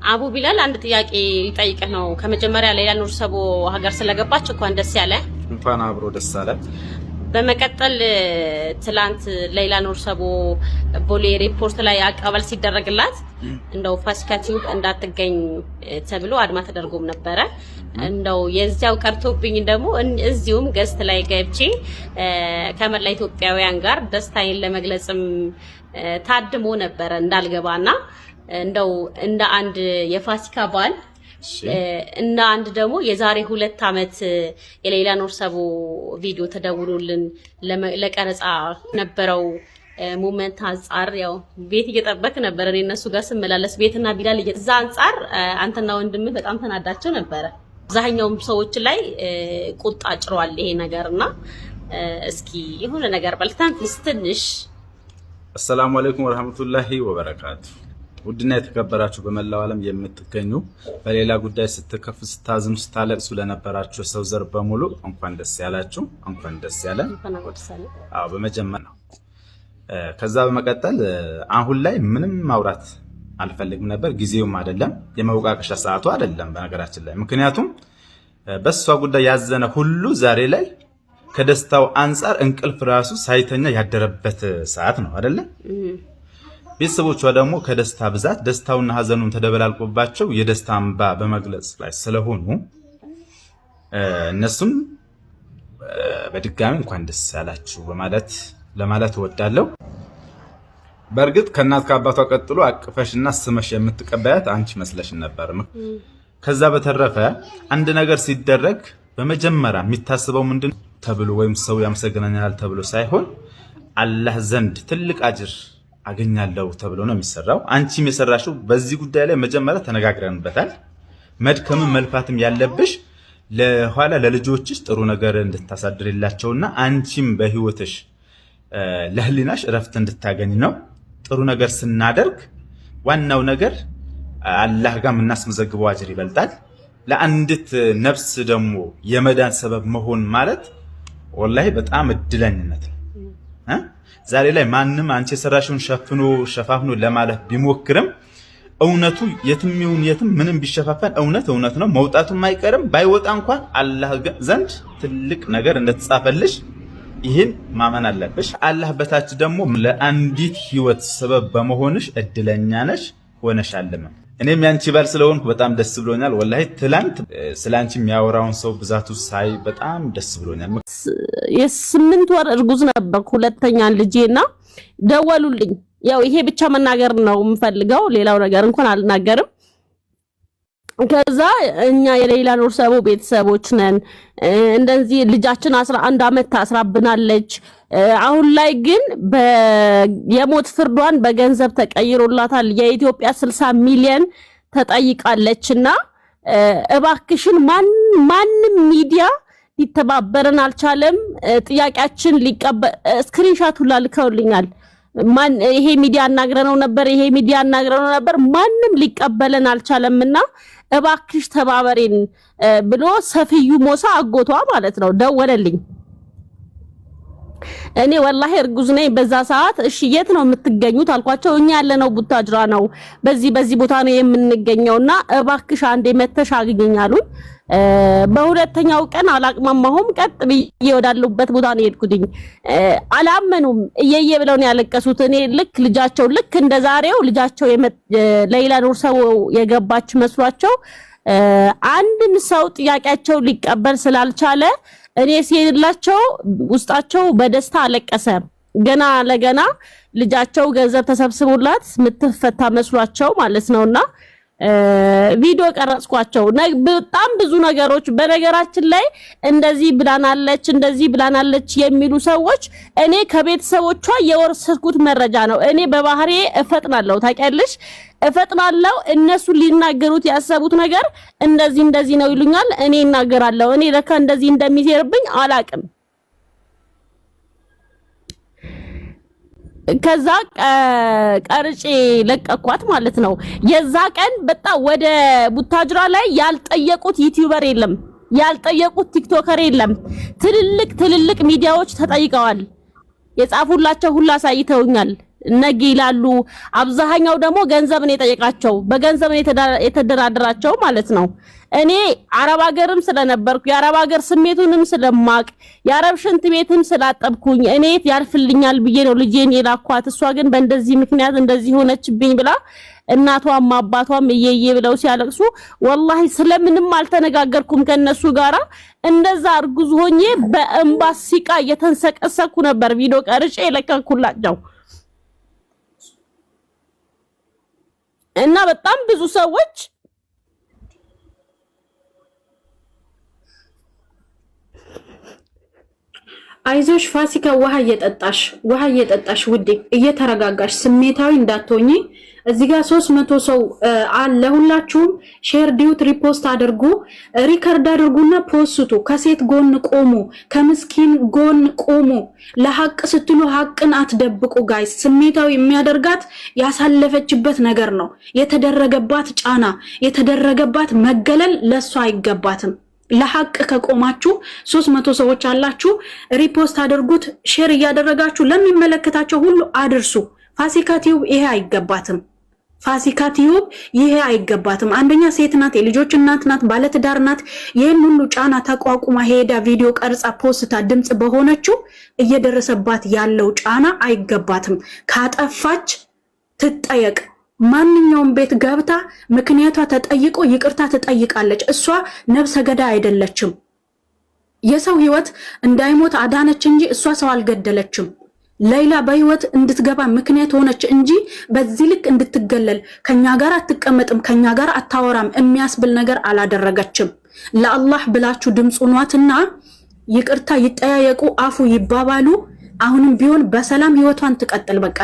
አቡ ቢላል አንድ ጥያቄ ይጠይቅህ ነው። ከመጀመሪያ ሌላ ኑር ሰቦ ሀገር ስለገባች እንኳን ደስ ያለ። እንኳን አብሮ ደስ አለ። በመቀጠል ትላንት ሌላ ኑር ሰቦ ቦሌ ሪፖርት ላይ አቀባበል ሲደረግላት እንደው ፋሲካ ቲዩብ እንዳትገኝ ተብሎ አድማ ተደርጎም ነበረ። እንደው የዚያው ቀርቶብኝ ደግሞ እዚሁም ገስት ላይ ገብቼ ከመላ ኢትዮጵያውያን ጋር ደስታዬን ለመግለጽም ታድሞ ነበረ እንዳልገባና እንደው እንደ አንድ የፋሲካ በዓል እና አንድ ደግሞ የዛሬ 2 አመት የሌላ ኑር ሰቦ ቪዲዮ ተደውሎልን ለቀረጻ ነበረው ሞመንት አንፃር ያው ቤት እየጠበቅ ነበር። እኔ እነሱ ጋር ስመላለስ ቤትና ቢላል እዛ አንፃር አንተና ወንድምህ በጣም ተናዳቸው ነበረ። አብዛኛውም ሰዎች ላይ ቁጣ ጭሯል ይሄ ነገርና እስኪ የሆነ ነገር በልተን ትንሽ። አሰላሙ አለይኩም ወራህመቱላሂ ወበረካቱ። ውድና የተከበራችሁ በመላው ዓለም የምትገኙ በሌላ ጉዳይ ስትከፉ ስታዝኑ ስታለቅሱ ለነበራችሁ ሰው ዘር በሙሉ እንኳን ደስ ያላችሁ፣ እንኳን ደስ ያለን። አዎ በመጀመሪያ ከዛ በመቀጠል አሁን ላይ ምንም ማውራት አልፈልግም ነበር። ጊዜውም አይደለም፣ የመወቃቀሻ ሰዓቱ አይደለም በነገራችን ላይ። ምክንያቱም በሷ ጉዳይ ያዘነ ሁሉ ዛሬ ላይ ከደስታው አንፃር እንቅልፍ ራሱ ሳይተኛ ያደረበት ሰዓት ነው አይደለ? ቤተሰቦቿ ደግሞ ከደስታ ብዛት ደስታውና ሀዘኑን ተደበላልቆባቸው የደስታ እንባ በመግለጽ ላይ ስለሆኑ እነሱም በድጋሚ እንኳን ደስ ያላችሁ ለማለት እወዳለሁ። በእርግጥ ከእናት ከአባቷ ቀጥሎ አቅፈሽና ስመሽ የምትቀበያት አንቺ መስለሽን ነበር። ከዛ በተረፈ አንድ ነገር ሲደረግ በመጀመሪያ የሚታስበው ምንድን ተብሎ ወይም ሰው ያመሰግነኛል ተብሎ ሳይሆን አላህ ዘንድ ትልቅ አጅር አገኛለሁ ተብሎ ነው የሚሰራው። አንቺም የሰራሽው በዚህ ጉዳይ ላይ መጀመሪያ ተነጋግረንበታል። መድከምም መልፋትም ያለብሽ ለኋላ ለልጆችሽ ጥሩ ነገር እንድታሳድርላቸውና አንቺም በህይወትሽ ለህሊናሽ እረፍት እንድታገኝ ነው። ጥሩ ነገር ስናደርግ ዋናው ነገር አላህ ጋር የምናስመዘግበው አጅር ይበልጣል። ለአንዲት ነፍስ ደግሞ የመዳን ሰበብ መሆን ማለት ወላሂ በጣም እድለኝነት ነው። ዛሬ ላይ ማንም አንቺ የሰራሽውን ሸፋፍኖ ለማለፍ ቢሞክርም እውነቱ የትም ይሁን የትም ምንም ቢሸፋፈን እውነት ነው፣ መውጣቱም አይቀርም። ባይወጣ እንኳን አላህ ዘንድ ትልቅ ነገር እንደተጻፈልሽ ይህን ማመን አለብሽ። አላህ በታች ደግሞ ለአንዲት ህይወት ሰበብ በመሆንሽ እድለኛ ነሽ ሆነሻልም። እኔም ያንቺ ባል ስለሆንኩ በጣም ደስ ብሎኛል። ወላሂ ትላንት ስላንቺ የሚያወራውን ሰው ብዛቱ ሳይ በጣም ደስ ብሎኛል። የ8 ወር እርጉዝ ነበርኩ ሁለተኛ ልጄና ደወሉልኝ። ያው ይሄ ብቻ መናገር ነው የምፈልገው፣ ሌላው ነገር እንኳን አልናገርም። ከዛ እኛ የሌላ ኑር ሰቦ ቤተሰቦች ነን፣ እንደዚህ ልጃችን 11 አመት ታስራብናለች። አሁን ላይ ግን የሞት ፍርዷን በገንዘብ ተቀይሮላታል። የኢትዮጵያ 60 ሚሊዮን ተጠይቃለችና እባክሽን ማንም ሚዲያ ሊተባበረን አልቻለም። ጥያቄያችን ሊቀበል ስክሪንሻት ሁላ ልከውልኛል። ይሄ ሚዲያ አናግረነው ነበር፣ ማንም ሊቀበለን አልቻለምና እባክሽ ተባበሬን ብሎ ሰፊዩ ሞሳ አጎቷ ማለት ነው ደወለልኝ። እኔ ወላሂ እርጉዝ ነኝ በዛ ሰዓት። እሺ የት ነው የምትገኙት አልኳቸው። እኛ ያለነው ቡታጅራ ነው፣ በዚህ ቦታ ነው የምንገኘውና እባክሽ አንዴ መተሽ አግኘኝ አሉኝ። በሁለተኛው ቀን አላቅማማሁም፣ ቀጥ ብዬ ወዳለሁበት ቦታ ነው የሄድኩትኝ። አላመኑም፣ እየየ ብለው ነው ያለቀሱት። እኔ ልክ እንደዛሬው ልጃቸው ሌላ ኑር ሰቦ የገባች መስሏቸው አንድም ሰው ጥያቄያቸው ሊቀበል ስላልቻለ እኔ ሲሄድላቸው ውስጣቸው በደስታ አለቀሰ። ገና ለገና ልጃቸው ገንዘብ ተሰብስቦላት ምትፈታ መስሏቸው ማለት ነውና ቪዲዮ ቀረጽኳቸው። በጣም ብዙ ነገሮች በነገራችን ላይ እንደዚህ ብላናለች የሚሉ ሰዎች እኔ ከቤተሰቦቿ የወረስኩት መረጃ ነው። እኔ በባህሬ እፈጥናለሁ፣ ታውቂያለሽ፣ እፈጥናለሁ። እነሱ ሊናገሩት ያሰቡት ነገር እንደዚህ ነው ይሉኛል፣ እኔ እናገራለሁ። እኔ ለካ እንደዚህ እንደሚዜርብኝ አላቅም። ከዛ ቀርጬ ለቀኳት ማለት ነው። የዛ ቀን በጣም ወደ ቡታጅራ ላይ ያልጠየቁት ዩቲዩበር የለም፣ ያልጠየቁት ቲክቶከር የለም። ትልልቅ ሚዲያዎች ተጠይቀዋል። የጻፉላቸው ሁላ ሳይተውኛል። ነግ ይላሉ። አብዛኛው ደግሞ ገንዘብን የጠየቃቸው በገንዘብን የተደራደራቸው ማለት ነው። እኔ አረብ ሀገርም ስለነበርኩ የአረብ ሀገር ስሜቱንም ስለማቅ የአረብ ሽንት ቤትም ስላጠብኩኝ እኔ ያልፍልኛል ብዬ ነው ልጄን የላኳት። እሷ ግን በእንደዚህ ምክንያት እንደዚህ ሆነችብኝ ብላ እናቷም አባቷም እየየ ብለው ሲያለቅሱ ወላሂ ስለምንም አልተነጋገርኩም ከነሱ ጋራ። እንደዛ እርጉዝ ሆኜ በእምባስ ሲቃ እየተንሰቀሰኩ ነበር ቪዲዮ ቀርጬ የለቀኩላቸው እና በጣም ብዙ ሰዎች አይዞሽ ፋሲካ ውሃ እየጠጣሽ ውዴ እየተረጋጋሽ ስሜታዊ እንዳትሆኚ። እዚህ ጋር 300 ሰው አለ። ሁላችሁም ሼር ዲዩት ሪፖስት አድርጉ፣ ሪከርድ አድርጉና ፖስቱ። ከሴት ጎን ቆሙ፣ ከምስኪን ጎን ቆሙ። ለሐቅ ስትሉ ሐቅን አትደብቁ ጋይስ። ስሜታዊ የሚያደርጋት ያሳለፈችበት ነገር ነው። የተደረገባት ጫና፣ የተደረገባት መገለል ለሷ አይገባትም። ለሐቅ ከቆማችሁ 300 ሰዎች አላችሁ፣ ሪፖስት አድርጉት፣ ሼር እያደረጋችሁ ለሚመለከታቸው ሁሉ አድርሱ። ፋሲካ ቲዩብ ይሄ አይገባትም። ፋሲካ ቲዩብ ይሄ አይገባትም። አንደኛ ሴት ናት፣ የልጆች እናት ናት፣ ባለትዳር ናት። ይህን ሁሉ ጫና ተቋቁማ ሄዳ ቪዲዮ ቀርጻ ፖስታ ድምጽ በሆነችው እየደረሰባት ያለው ጫና አይገባትም። ካጠፋች ትጠየቅ። ማንኛውም ቤት ገብታ ምክንያቷ ተጠይቆ ይቅርታ ትጠይቃለች። እሷ ነፍሰ ገዳይ አይደለችም። የሰው ህይወት እንዳይሞት አዳነች እንጂ እሷ ሰው አልገደለችም። ሌላ በህይወት እንድትገባ ምክንያት ሆነች እንጂ በዚህ ልክ እንድትገለል ከኛ ጋር አትቀመጥም፣ ከኛ ጋር አታወራም የሚያስብል ነገር አላደረገችም። ለአላህ ብላችሁ ድምፁ ኗትና ይቅርታ ይጠያየቁ፣ አፉ ይባባሉ። አሁንም ቢሆን በሰላም ህይወቷን ትቀጥል። በቃ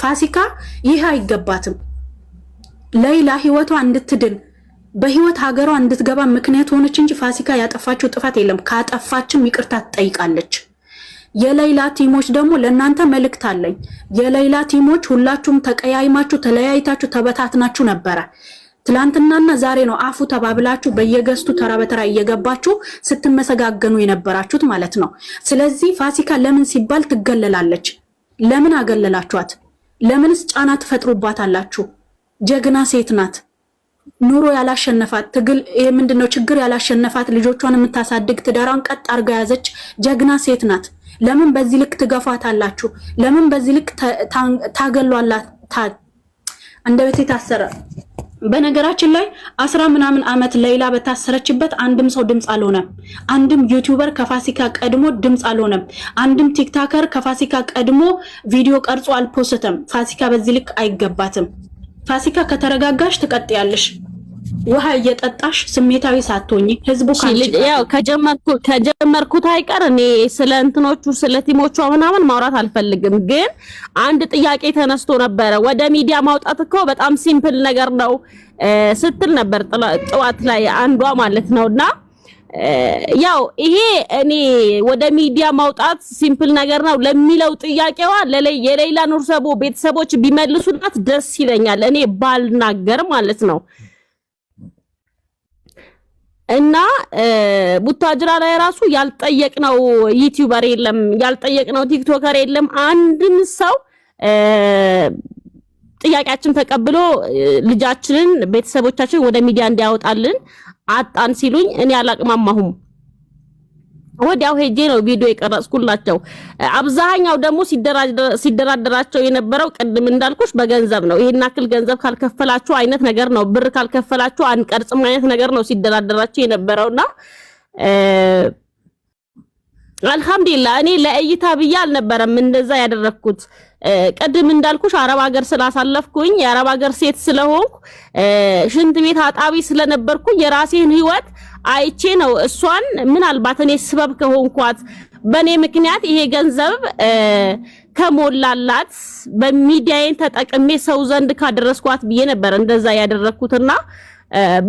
ፋሲካ ይህ አይገባትም። ሌላ ህይወቷ እንድትድን በህይወት ሀገሯ እንድትገባ ምክንያት ሆነች እንጂ ፋሲካ ያጠፋችው ጥፋት የለም። ካጠፋችም ይቅርታ ትጠይቃለች። የሌላ ቲሞች ደግሞ ለእናንተ መልእክት አለኝ። የሌላ ቲሞች ሁላችሁም ተቀያይማችሁ ተለያይታችሁ ተበታትናችሁ ነበረ። ትላንትናና ዛሬ ነው አፉ ተባብላችሁ በየገስቱ ተራ በተራ እየገባችሁ ስትመሰጋገኑ የነበራችሁት ማለት ነው። ስለዚህ ፋሲካ ለምን ሲባል ትገለላለች? ለምን አገለላችኋት? ለምንስ ጫና ትፈጥሩባታላችሁ? ጀግና ሴት ናት። ኑሮ ያላሸነፋት ትግል ምንድነው ችግር ያላሸነፋት ልጆቿን የምታሳድግ ትዳሯን ቀጥ አርጋ ያዘች ጀግና ሴት ናት። ለምን በዚህ ልክ ትገፋታላችሁ? ለምን በዚህ ልክ ታገሏላት? አንደበቴ ታሰረ። በነገራችን ላይ 10 ምናምን ዓመት ሌላ በታሰረችበት አንድም ሰው ድምጽ አልሆነም። አንድም ዩቲዩበር ከፋሲካ ቀድሞ ድምጽ አልሆነም። አንድም ቲክታከር ከፋሲካ ቀድሞ ቪዲዮ ቀርጾ አልፖስተም። ፋሲካ በዚህ ልክ አይገባትም። ፋሲካ ከተረጋጋሽ ትቀጥያለሽ። ውሃ እየጠጣሽ ስሜታዊ ሳትሆኚ ህዝቡ ያው ከጀመርኩት አይቀር እኔ ስለ እንትኖቹ ስለ ቲሞቹ ምናምን ማውራት አልፈልግም። ግን አንድ ጥያቄ ተነስቶ ነበረ። ወደ ሚዲያ ማውጣት እኮ በጣም ሲምፕል ነገር ነው ስትል ነበር ጥዋት ላይ አንዷ ማለት ነውና ያው ይሄ እኔ ወደ ሚዲያ ማውጣት ሲምፕል ነገር ነው ለሚለው ጥያቄዋ የሌላ ኑርሰቦ ቤተሰቦች ቢመልሱላት ደስ ይለኛል፣ እኔ ባልናገር ማለት ነው። እና ቡታጅራ ላይ ራሱ ያልጠየቅነው ዩቲዩበር የለም፣ ያልጠየቅነው ቲክቶከር የለም። አንድም ሰው ጥያቄያችን ተቀብሎ ልጃችንን ቤተሰቦቻችን ወደ ሚዲያ እንዲያወጣልን አጣን ሲሉኝ እኔ አላቅማማሁም። ወዲያው ሄጄ ነው ቪዲዮ የቀረጽኩላቸው። አብዛኛው ደግሞ ሲደራደራቸው የነበረው ቅድም እንዳልኩሽ በገንዘብ ነው። ይሄን አክል ገንዘብ ካልከፈላችሁ አይነት ነገር ነው፣ ብር ካልከፈላችሁ አንቀርጽም አይነት ነገር ነው ሲደራደራቸው የነበረውና አልহামዱሊላህ እኔ ለእይታ ብዬ አልነበረም እንደዛ ያደረኩት። ቅድም እንዳልኩሽ አረብ ሀገር ስላሳለፍኩኝ የአረብ ሀገር ሴት ስለሆንኩ ሽንት ቤት አጣቢ ስለነበርኩኝ የራሴን ህይወት አይቼ ነው እሷን ምናልባት እኔ ስበብ ከሆንኳት በኔ ምክንያት ይሄ ገንዘብ ከሞላላት በሚዲያዬን ተጠቅሜ ሰው ዘንድ ካደረስኳት ብዬ ነበር እንደዛ ያደረኩትና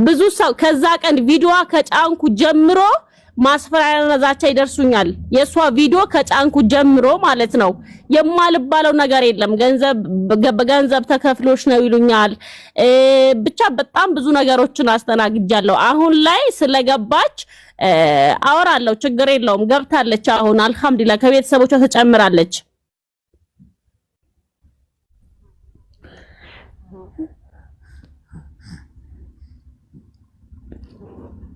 ብዙ ሰው ከዛ ቀን ቪዲዮ ከጫንኩ ጀምሮ ማስፈራሪያና ዛቻ ይደርሱኛል። የሷ ቪዲዮ ከጫንኩ ጀምሮ ማለት ነው። የማልባለው ነገር የለም። ገንዘብ ተከፍሎሽ ነው ይሉኛል። ብቻ በጣም ብዙ ነገሮችን አስተናግጃለሁ። አሁን ላይ ስለገባች አወራለሁ፣ ችግር የለውም። ገብታለች አሁን አልহামዱሊላህ ከቤተሰቦቿ ተጨምራለች።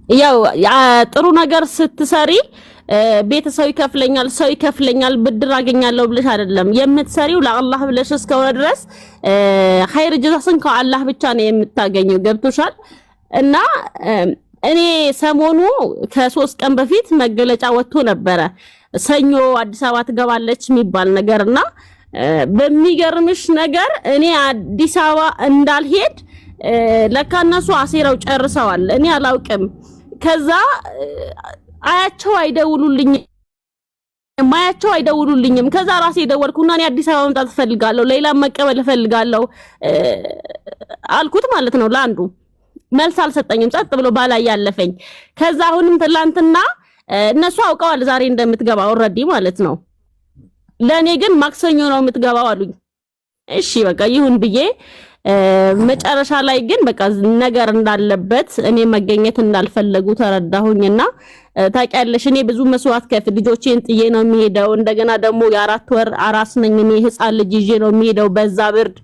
ያው ጥሩ ነገር ስትሰሪ ቤተሰብ ይከፍለኛል ሰው ይከፍለኛል ብድር አገኛለሁ ብለሽ አይደለም የምትሰሪው ለአላህ ብለሽ እስከሆነ ድረስ ኸይር ጀዛስን ከአላህ ብቻ ነው የምታገኘው ገብቶሻል እና እኔ ሰሞኑ ከ3 ቀን በፊት መገለጫ ወጥቶ ነበረ ሰኞ አዲስ አበባ ትገባለች የሚባል ነገርና በሚገርምሽ ነገር እኔ አዲስ አበባ እንዳልሄድ ለካ እነሱ አሴራው ጨርሰዋል እኔ አላውቅም ከዛ አያቸው አይደውሉልኝም ከዛ ራሴ ደወልኩና እኔ አዲስ አበባ መምጣት ፈልጋለሁ ሌላ መቀበል ፈልጋለሁ አልኩት ማለት ነው ለአንዱ መልስ አልሰጠኝም ጸጥ ብሎ ባላይ ያለፈኝ ከዛ አሁንም ትላንትና እነሱ አውቀዋል ዛሬ እንደምትገባ ኦሬዲ ማለት ነው ለኔ ግን ማክሰኞ ነው የምትገባው አሉኝ እሺ በቃ ይሁን ብዬ መጨረሻ ላይ ግን በቃ ነገር እንዳለበት እኔ መገኘት እንዳልፈለጉ ተረዳሁኝና ታውቂያለሽ እኔ ብዙ መስዋዕት ከፍል ልጆቼን ጥዬ ነው የሚሄደው እንደገና ደግሞ የ4 ወር አራስ ነኝ እኔ ህፃን ልጅ ይዤ ነው የሚሄደው በዛ ብርድ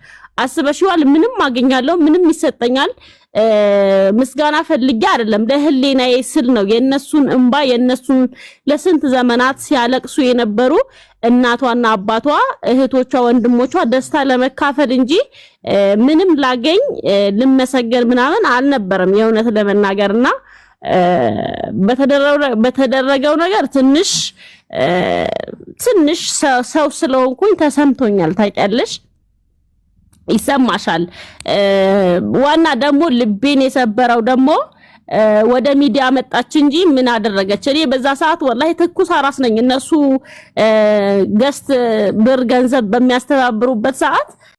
አስበሽዋል ምንም ማገኛለሁ ምንም ይሰጠኛል ምስጋና ፈልጌ አይደለም ለህሊናዬ ስል ነው የነሱን እንባ የነሱን ለስንት ዘመናት ሲያለቅሱ የነበሩ እናቷና አባቷ እህቶቿ ወንድሞቿ ደስታ ለመካፈል እንጂ ምንም ላገኝ ልመሰገን ምናምን አልነበረም የእውነት ለመናገርና በተደረገው ነገር ትንሽ ሰው ስለሆንኩኝ ተሰምቶኛል ታውቂያለሽ ይሰማሻል ዋና ደግሞ ልቤን የሰበረው ደግሞ ወደ ሚዲያ መጣች እንጂ ምን አደረገች እኔ በዛ ሰዓት ወላሂ ትኩስ አራስ ነኝ እነሱ ገስት ብር ገንዘብ በሚያስተባብሩበት ሰዓት